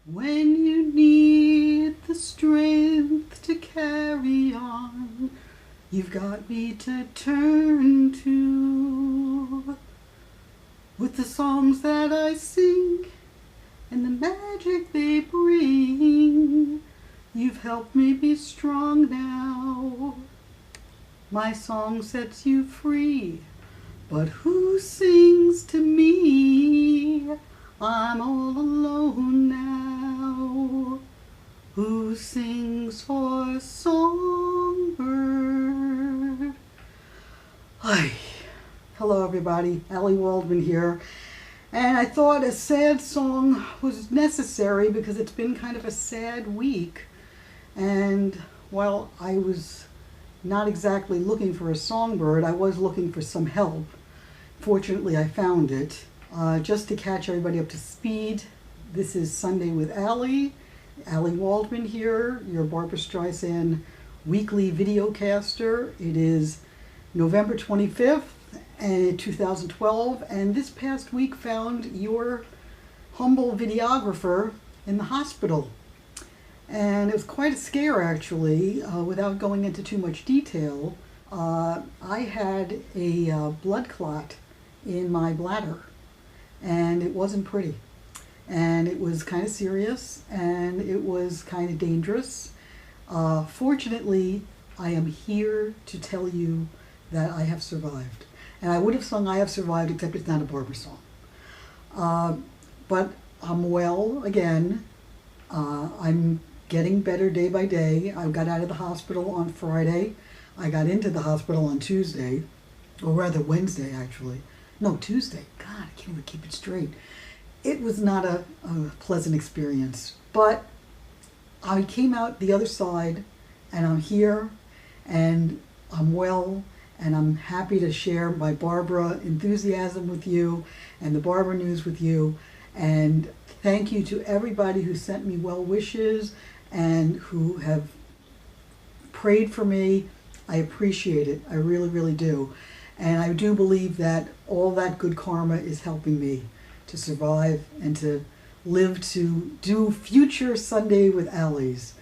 When you need the strength to carry on, you've got me to turn to. With the songs that I sing and the magic they bring, you've helped me be strong now. My song sets you free, but who sings to me? I'm all alone now. Who sings for Songbird? Hi. Hello everybody, Ally Waldman here. And I thought a sad song was necessary because it's been kind of a sad week. And while I was not exactly looking for a songbird, I was looking for some help. Fortunately, I found it. Just to catch everybody up to speed, this is Sunday with Ally Waldman here, your Barbra Streisand weekly videocaster. It is November 25th, 2012, and this past week found your humble videographer in the hospital. And it was quite a scare, actually, without going into too much detail. I had a blood clot in my bladder, and it wasn't pretty. And it was kind of serious, and it was kind of dangerous. Fortunately, I am here to tell you that I have survived. And I would have sung I Have Survived, except it's not a Barbra song. But I'm well again. I'm getting better day by day. I got out of the hospital on Friday. I got into the hospital on Tuesday, or rather Wednesday, actually. No, Tuesday. God, I can't even keep it straight. It was not a pleasant experience, but I came out the other side, and I'm here, and I'm well, and I'm happy to share my Barbra enthusiasm with you and the Barbra news with you. And thank you to everybody who sent me well wishes and who have prayed for me. I appreciate it. I really, really do. And I do believe that all that good karma is helping me to survive and to live to do future Sunday with Allies.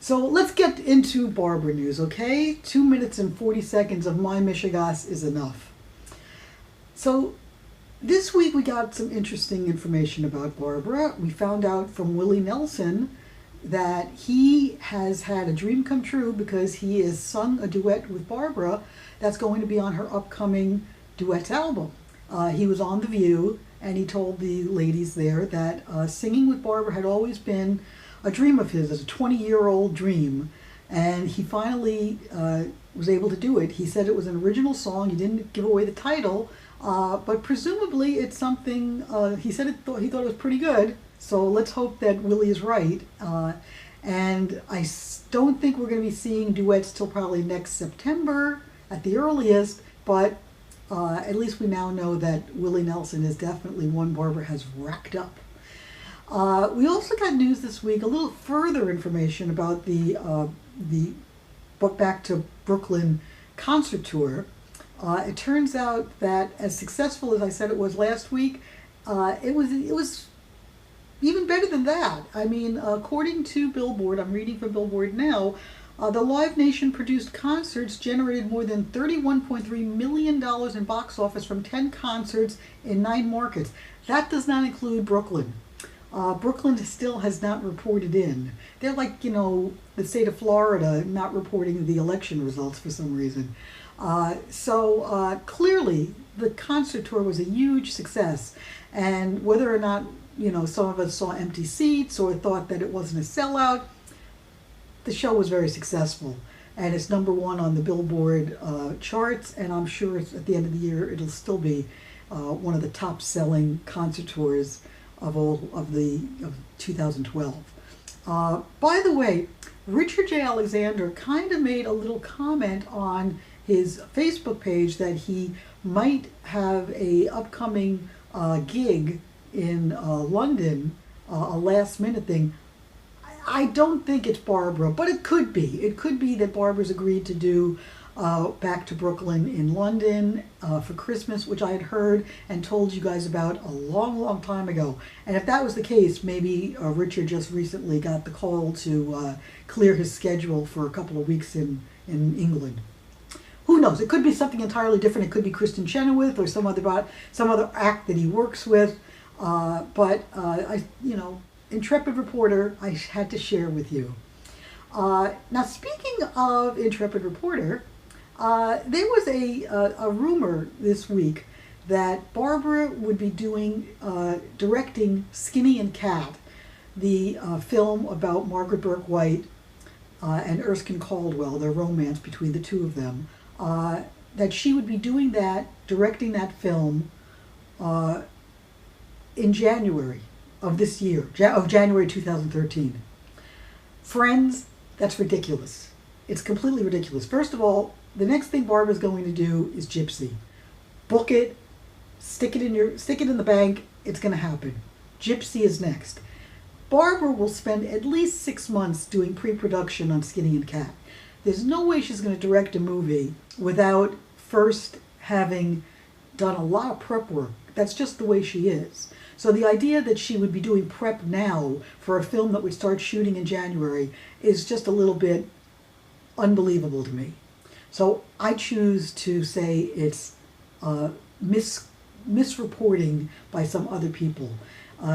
So let's get into Barbra news, okay? 2 minutes and 40 seconds of my Michigas is enough. So this week we got some interesting information about Barbra. We found out from Willie Nelson that he has had a dream come true because he has sung a duet with Barbra that's going to be on her upcoming duets album. He was on The View, and he told the ladies there that singing with Barbra had always been a dream of his, as a 20-year-old dream, and he finally was able to do it. He said it was an original song. He didn't give away the title, but presumably it's something, he said he thought it was pretty good, so let's hope that Willie is right. And I don't think we're going to be seeing duets till probably next September at the earliest, but at least we now know that Willie Nelson is definitely one Barbra has racked up. We also got news this week, a little further information about the Back to Brooklyn concert tour. It turns out that as successful as I said it was last week, it was even better than that. I mean, according to Billboard, I'm reading from Billboard now, the Live Nation produced concerts generated more than $31.3 million in box office from 10 concerts in 9 markets. That does not include Brooklyn. Brooklyn still has not reported in. They're like, the state of Florida not reporting the election results for some reason. So clearly the concert tour was a huge success. And whether or not, some of us saw empty seats or thought that it wasn't a sellout, the show was very successful. And it's number 1 on the Billboard charts, and I'm sure at the end of the year it'll still be one of the top selling concert tours of 2012. By the way, Richard J. Alexander kind of made a little comment on his Facebook page that he might have a upcoming gig in London, a last minute thing. I don't think it's Barbra, but it could be. It could be that Barbra's agreed to do back to Brooklyn in London for Christmas, which I had heard and told you guys about a long, long time ago. And if that was the case, maybe Richard just recently got the call to clear his schedule for a couple of weeks in England. Who knows? It could be something entirely different. It could be Kristen Chenoweth or some other act that he works with. Intrepid Reporter, I had to share with you. Now, speaking of Intrepid Reporter, there was a rumor this week that Barbra would be directing Skinny and Cat, the film about Margaret Burke White and Erskine Caldwell, their romance between the two of them. That she would be directing that film in January of this year, of January 2013. Friends, that's ridiculous. It's completely ridiculous. First of all, the next thing Barbara's going to do is Gypsy. Book it, stick it in the bank, it's going to happen. Gypsy is next. Barbra will spend at least 6 months doing pre-production on Skinny and Cat. There's no way she's going to direct a movie without first having done a lot of prep work. That's just the way she is. So the idea that she would be doing prep now for a film that would start shooting in January is just a little bit unbelievable to me. So I choose to say it's misreporting by some other people.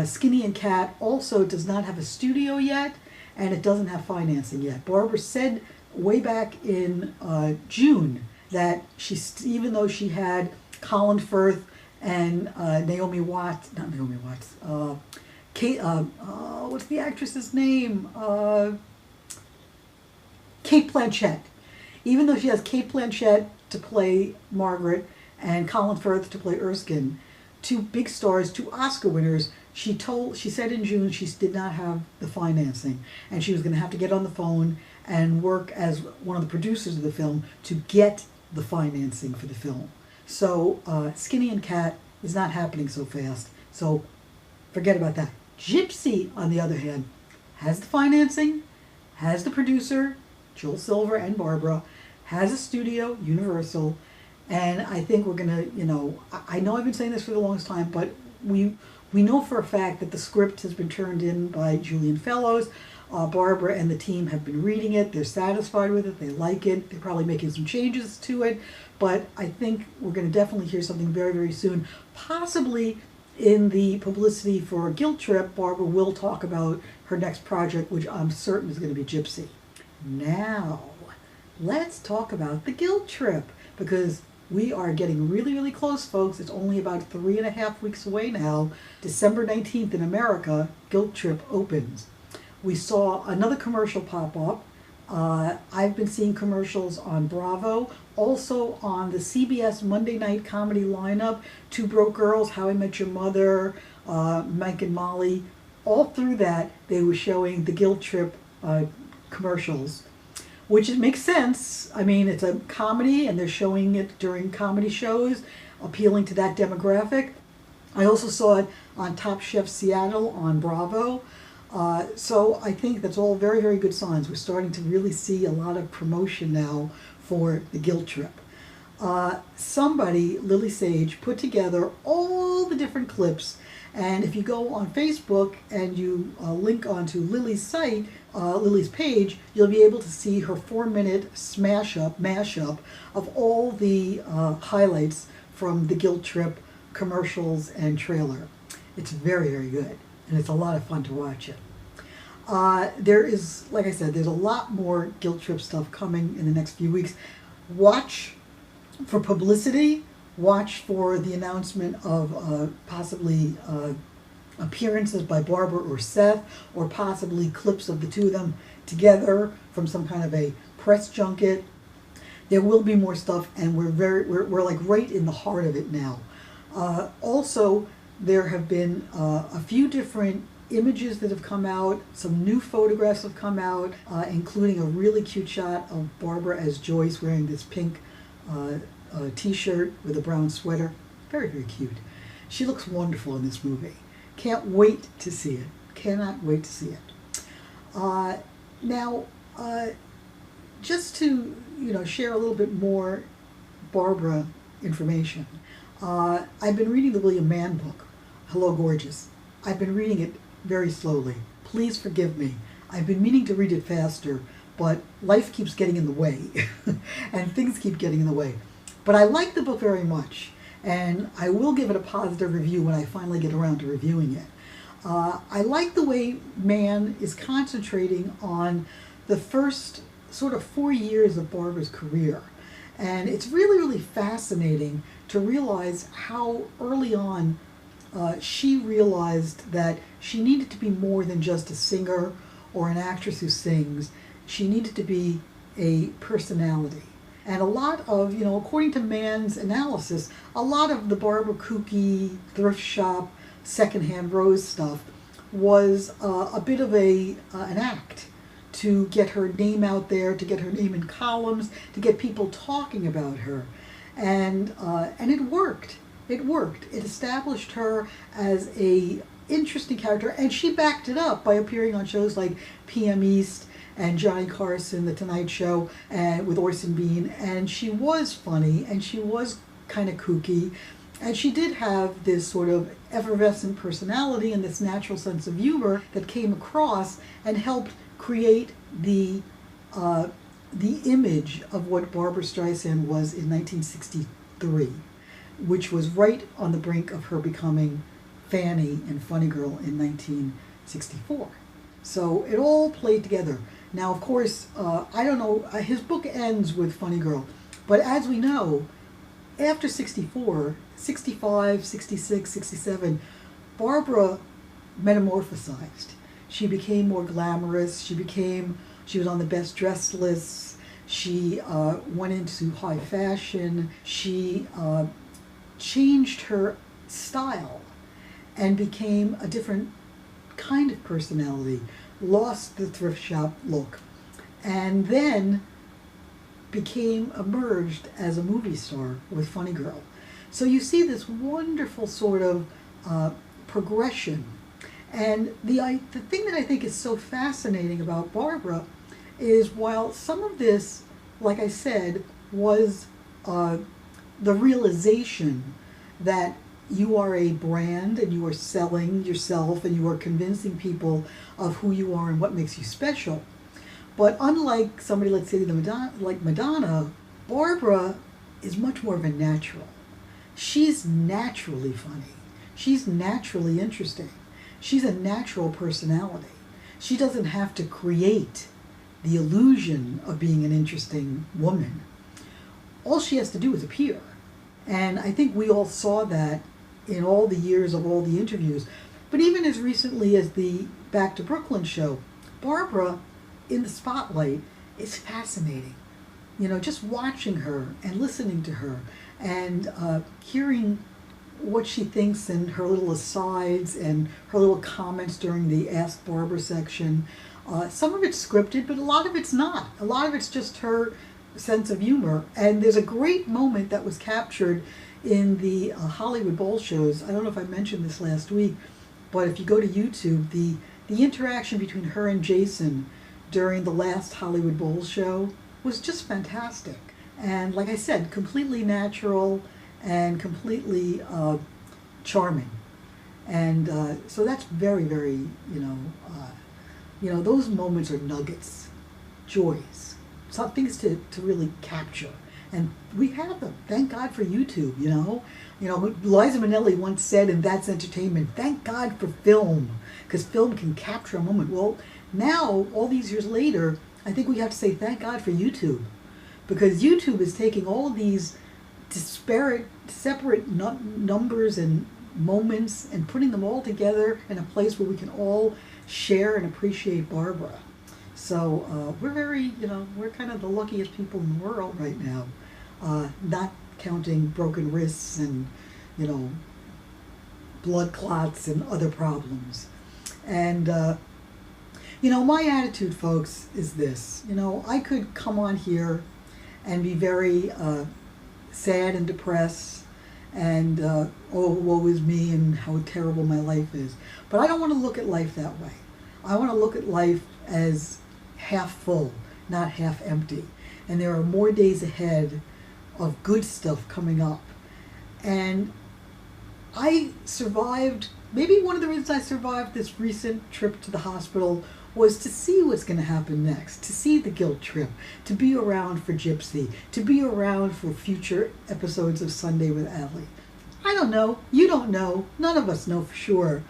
Skinny and Cat also does not have a studio yet, and it doesn't have financing yet. Barbra said way back in June that even though she had Colin Firth and what's the actress's name? Cate Blanchett. Even though she has Cate Blanchett to play Margaret and Colin Firth to play Erskine, two big stars, two Oscar winners, she said in June she did not have the financing, and she was going to have to get on the phone and work as one of the producers of the film to get the financing for the film. So Skinny and Cat is not happening so fast. So forget about that. Gypsy, on the other hand, has the financing, has the producer, Joel Silver and Barbra, has a studio, Universal, and I think we're going to, I know I've been saying this for the longest time, but we know for a fact that the script has been turned in by Julian Fellows. Barbra and the team have been reading it. They're satisfied with it. They like it. They're probably making some changes to it. But I think we're going to definitely hear something very, very soon. Possibly in the publicity for Guilt Trip, Barbra will talk about her next project, which I'm certain is going to be Gypsy. Now, let's talk about the Guilt Trip, because we are getting really, really close, folks. It's only about 3.5 weeks away now. December 19th in America, Guilt Trip opens. We saw another commercial pop up. I've been seeing commercials on Bravo, also on the CBS Monday night comedy lineup, Two Broke Girls, How I Met Your Mother, Mike and Molly. All through that, they were showing the Guilt Trip commercials, which makes sense. I mean, it's a comedy, and they're showing it during comedy shows, appealing to that demographic. I also saw it on Top Chef Seattle on Bravo. So I think that's all very, very good signs. We're starting to really see a lot of promotion now for the Guilt Trip. Somebody, Lily Sage, put together all the different clips, and if you go on Facebook and you link onto Lily's site, Lily's page, you'll be able to see her 4-minute mashup of all the highlights from the Guilt Trip commercials and trailer. It's very, very good, and it's a lot of fun to watch it. There is, like I said, there's a lot more Guilt Trip stuff coming in the next few weeks. Watch for publicity. Watch for the announcement of possibly appearances by Barbra or Seth, or possibly clips of the two of them together from some kind of a press junket. There will be more stuff, and we're like right in the heart of it now. Also, there have been a few different images that have come out. Some new photographs have come out, including a really cute shot of Barbra as Joyce wearing this pink t-shirt with a brown sweater. Very, very cute. She looks wonderful in this movie. Can't wait to see it. Cannot wait to see it. Now, just to, share a little bit more Barbra information. I've been reading the William Mann book, Hello Gorgeous. I've been reading it very slowly. Please forgive me. I've been meaning to read it faster, but life keeps getting in the way, and things keep getting in the way. But I like the book very much, and I will give it a positive review when I finally get around to reviewing it. I like the way Mann is concentrating on the first sort of 4 years of Barbra's career. And it's really, really fascinating to realize how early on she realized that she needed to be more than just a singer or an actress who sings. She needed to be a personality. And a lot of, according to Mann's analysis, a lot of the Barbra kooky, thrift shop, secondhand rose stuff was a bit of an act to get her name out there, to get her name in columns, to get people talking about her. And it worked. It worked. It established her as a interesting character, and she backed it up by appearing on shows like PM East and Johnny Carson, The Tonight Show, and with Orson Bean. And she was funny, and she was kind of kooky, and she did have this sort of effervescent personality and this natural sense of humor that came across and helped create the image of what Barbra Streisand was in 1963, which was right on the brink of her becoming Fanny and Funny Girl in 1964. So it all played together. Now, of course, I don't know, his book ends with Funny Girl, but as we know, after 64, 65, 66, 67, Barbra metamorphosized. She became more glamorous. She was on the best dressed lists. She went into high fashion. She changed her style and became a different kind of personality, lost the thrift shop look, and then emerged as a movie star with Funny Girl. So you see this wonderful sort of progression. And the thing that I think is so fascinating about Barbra is while some of this, like I said, was the realization that you are a brand and you are selling yourself and you are convincing people of who you are and what makes you special. But unlike somebody, let's say, like Madonna, Barbra is much more of a natural. She's naturally funny. She's naturally interesting. She's a natural personality. She doesn't have to create the illusion of being an interesting woman. All she has to do is appear. And I think we all saw that in all the years of all the interviews. But even as recently as the Back to Brooklyn show, Barbra in the spotlight is fascinating. Just watching her and listening to her and hearing what she thinks and her little asides and her little comments during the Ask Barbra section. Some of it's scripted, but a lot of it's not. A lot of it's just her sense of humor. And there's a great moment that was captured in the Hollywood Bowl shows. I don't know if I mentioned this last week, but if you go to YouTube, the interaction between her and Jason during the last Hollywood Bowl show was just fantastic. And like I said, completely natural and completely charming. And so that's very, very, those moments are nuggets, joys, some things to really capture. And we have them. Thank God for YouTube, Liza Minnelli once said, and that's entertainment, thank God for film, because film can capture a moment. Well, now, all these years later, I think we have to say thank God for YouTube, because YouTube is taking all of these disparate, separate numbers and moments and putting them all together in a place where we can all share and appreciate Barbra. So we're very, we're kind of the luckiest people in the world right now, not counting broken wrists and, blood clots and other problems. And, my attitude, folks, is this. I could come on here and be very sad and depressed and, oh, woe is me and how terrible my life is. But I don't want to look at life that way. I want to look at life as half full, not half empty. And there are more days ahead of good stuff coming up. And I survived, maybe one of the reasons I survived this recent trip to the hospital was to see what's going to happen next, to see the guilt trip, to be around for Gypsy, to be around for future episodes of Sunday with Ally. I don't know. You don't know. None of us know for sure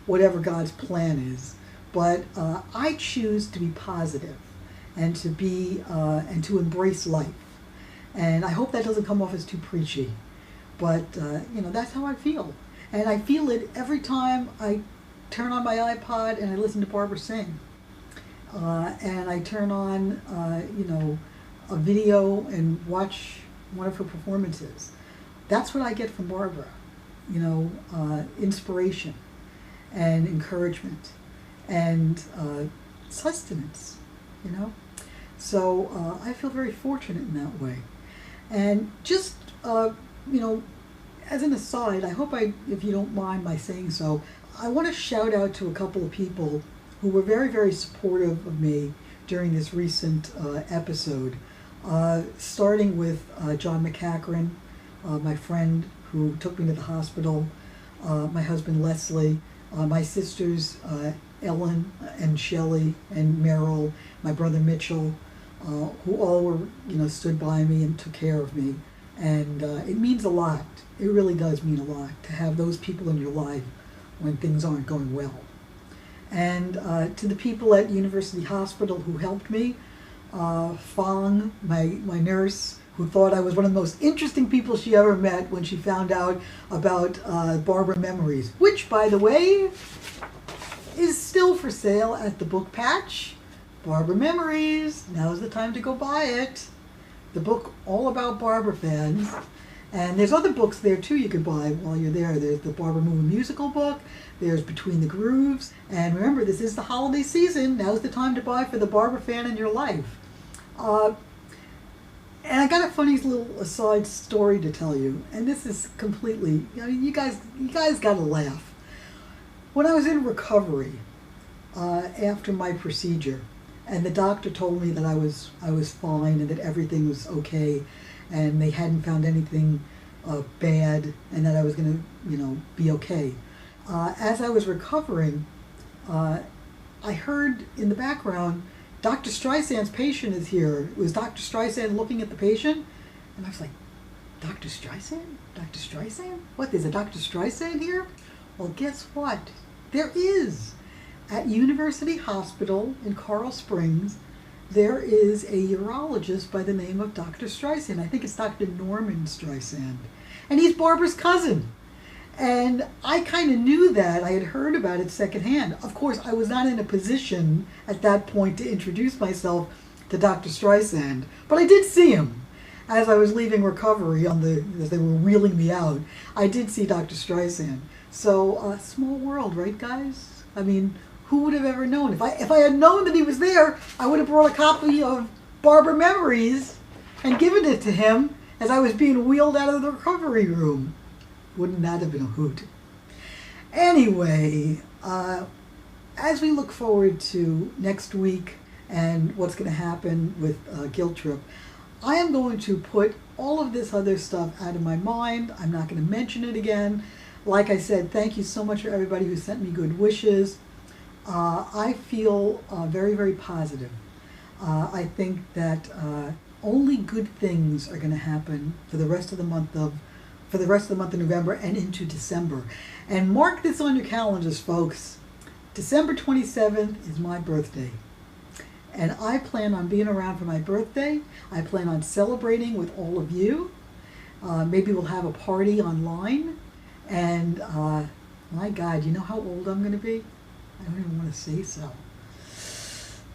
whatever God's plan is. But I choose to be positive and to be and to embrace life. And I hope that doesn't come off as too preachy. But that's how I feel. And I feel it every time I turn on my iPod and I listen to Barbra sing. And I turn on a video and watch one of her performances. That's what I get from Barbra. Inspiration and encouragement and sustenance, So I feel very fortunate in that way. And just, as an aside, I hope if you don't mind my saying so, I want to shout out to a couple of people who were very, very supportive of me during this recent episode, starting with John McCachran, my friend who took me to the hospital, my husband Leslie, my sisters Ellen and Shelley and Meryl, my brother Mitchell, who all were, stood by me and took care of me. And it means a lot. It really does mean a lot to have those people in your life when things aren't going well. And to the people at University Hospital who helped me, Fong, my nurse, who thought I was one of the most interesting people she ever met when she found out about Barbra Memories, which, by the way, is still for sale at the book patch. Barbra Memories, now's the time to go buy it. The book all about Barbra fans. And there's other books there too you could buy while you're there. There's the Barbra Movie musical book, there's Between the Grooves, and remember, this is the holiday season. Now's the time to buy for the Barbra fan in your life. And I got a funny little aside story to tell you, and this is completely, you guys gotta laugh. When I was in recovery after my procedure, and the doctor told me that I was fine and that everything was okay, and they hadn't found anything bad, and that I was going to, be okay. As I was recovering, I heard in the background, Dr. Streisand's patient is here. It was Dr. Streisand looking at the patient, and I was like, Dr. Streisand? Dr. Streisand? What, there's a Dr. Streisand here? Well, guess what? There is. At University Hospital in Coral Springs, there is a urologist by the name of Dr. Streisand. I think it's Dr. Norman Streisand. And he's Barbra's cousin. And I kind of knew that. I had heard about it secondhand. Of course, I was not in a position at that point to introduce myself to Dr. Streisand. But I did see him. As I was leaving recovery as they were wheeling me out, I did see Dr. Streisand. So, small world, right, guys? I mean, who would have ever known? If I had known that he was there, I would have brought a copy of Barbra Memories and given it to him as I was being wheeled out of the recovery room. Wouldn't that have been a hoot? Anyway, as we look forward to next week and what's going to happen with Guilt Trip, I am going to put all of this other stuff out of my mind. I'm not going to mention it again. Like I said, thank you so much for everybody who sent me good wishes. I feel very, very positive. I think that only good things are going to happen for the rest of the month of November and into December. And mark this on your calendars, folks. December 27th is my birthday. And I plan on being around for my birthday. I plan on celebrating with all of you. Maybe we'll have a party online. And my God, you know how old I'm going to be? I don't even want to say so.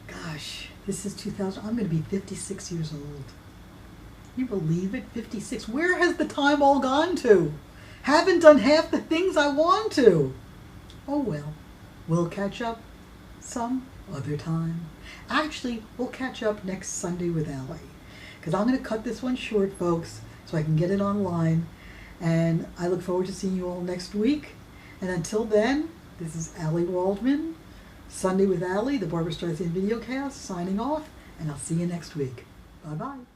Gosh, this is 2000. I'm going to be 56 years old. Can you believe it? 56. Where has the time all gone to? Haven't done half the things I want to. Oh well, we'll catch up some other time. Actually, we'll catch up next Sunday with Ally. Because I'm going to cut this one short, folks, so I can get it online. And I look forward to seeing you all next week. And until then, this is Ally Waldman, Sunday with Ally, the Barbra Streisand Videocast, signing off. and I'll see you next week. Bye-bye.